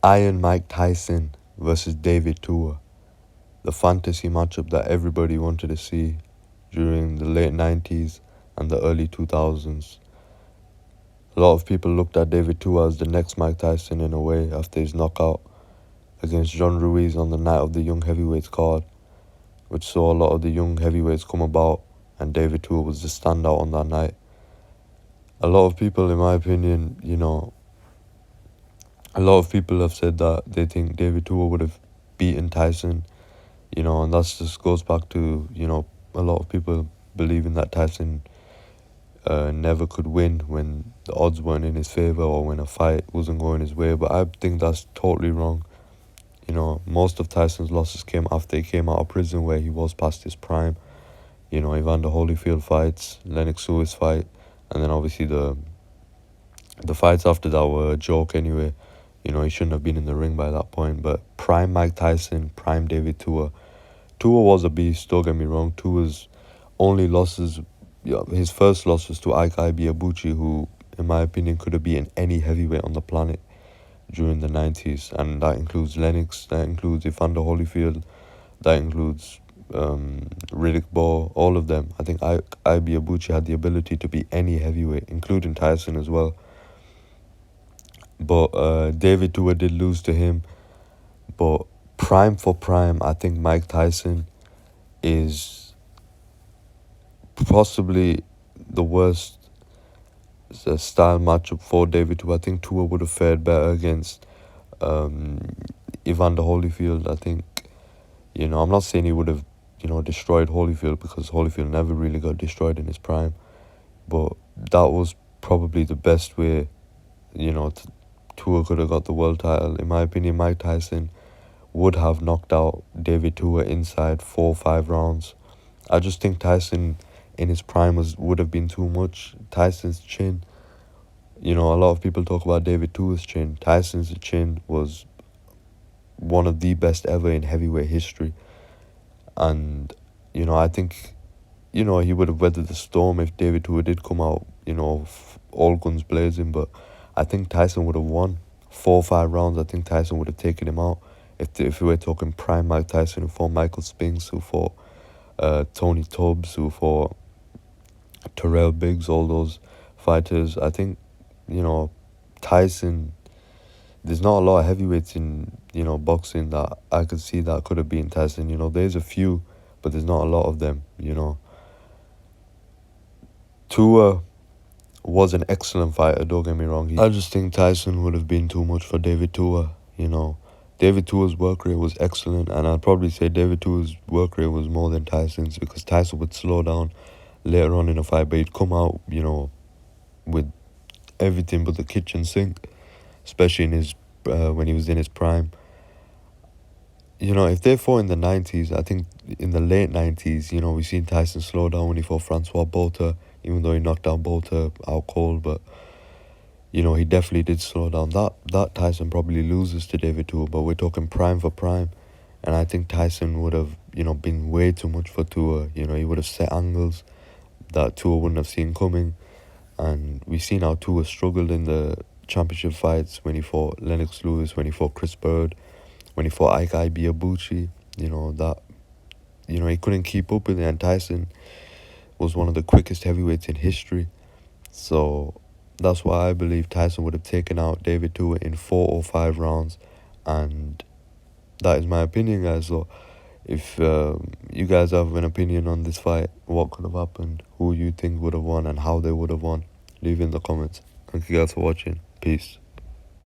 Iron Mike Tyson versus David Tua, the fantasy matchup that everybody wanted to see during the late 90s and the early 2000s. A lot of people looked at David Tua as the next Mike Tyson in a way after his knockout against John Ruiz on the night of the young heavyweights card, which saw a lot of the young heavyweights come about, and David Tua was the standout on that night. A lot of people, in my opinion, a lot of people have said that they think David Tua would have beaten Tyson, and that just goes back to, a lot of people believing that Tyson never could win when the odds weren't in his favor or when a fight wasn't going his way. But I think that's totally wrong. Most of Tyson's losses came after he came out of prison where he was past his prime. Evander Holyfield fights, Lennox Lewis fight, and then obviously the fights after that were a joke anyway. He shouldn't have been in the ring by that point. But prime Mike Tyson, prime David Tua. Tua was a beast, don't get me wrong. Tua's only losses, his first loss was to Ike Ibeabuchi, who, in my opinion, could have beaten any heavyweight on the planet during the 90s. And that includes Lennox, that includes Evander Holyfield, that includes Riddick Bowe, all of them. I think Ibeabuchi had the ability to beat any heavyweight, including Tyson as well. But David Tua did lose to him. But prime for prime, I think Mike Tyson is possibly the worst style matchup for David Tua. I think Tua would have fared better against Evander Holyfield. I think, I'm not saying he would have, destroyed Holyfield, because Holyfield never really got destroyed in his prime. But that was probably the best way, Tua could have got the world title. In my opinion, Mike Tyson would have knocked out David Tua inside 4 or 5 rounds. I just think Tyson in his prime would have been too much. Tyson's chin, a lot of people talk about David Tua's chin. Tyson's chin was one of the best ever in heavyweight history. And, I think, he would have weathered the storm if David Tua did come out, all guns blazing. But I think Tyson would have won 4 or 5 rounds. I think Tyson would have taken him out. If we were talking prime Mike Tyson, who fought Michael Spinks, who fought Tony Tubbs, who fought Terrell Biggs, all those fighters, I think, Tyson, there's not a lot of heavyweights in, boxing that I could see that could have been Tyson. There's a few, but there's not a lot of them, Tua was an excellent fighter, don't get me wrong. I just think Tyson would have been too much for David Tua, David Tua's work rate was excellent, and I'd probably say David Tua's work rate was more than Tyson's, because Tyson would slow down later on in a fight, but he'd come out, with everything but the kitchen sink, especially in his when he was in his prime. If they fought in the 90s, I think in the late 90s, we've seen Tyson slow down when he fought Francois Botha, even though he knocked down Botha out cold, but he definitely did slow down. That Tyson probably loses to David Tua, but we're talking prime for prime. And I think Tyson would have, been way too much for Tua. He would have set angles that Tua wouldn't have seen coming. And we've seen how Tua struggled in the championship fights when he fought Lennox Lewis, when he fought Chris Bird, when he fought Ike Ibeabuchi. He couldn't keep up with it. And Tyson was one of the quickest heavyweights in history. So that's why I believe Tyson would have taken out David Tua in 4 or 5 rounds. And that is my opinion, guys. So if you guys have an opinion on this fight, what could have happened, who you think would have won, and how they would have won, leave in the comments. Thank you guys for watching. Peace.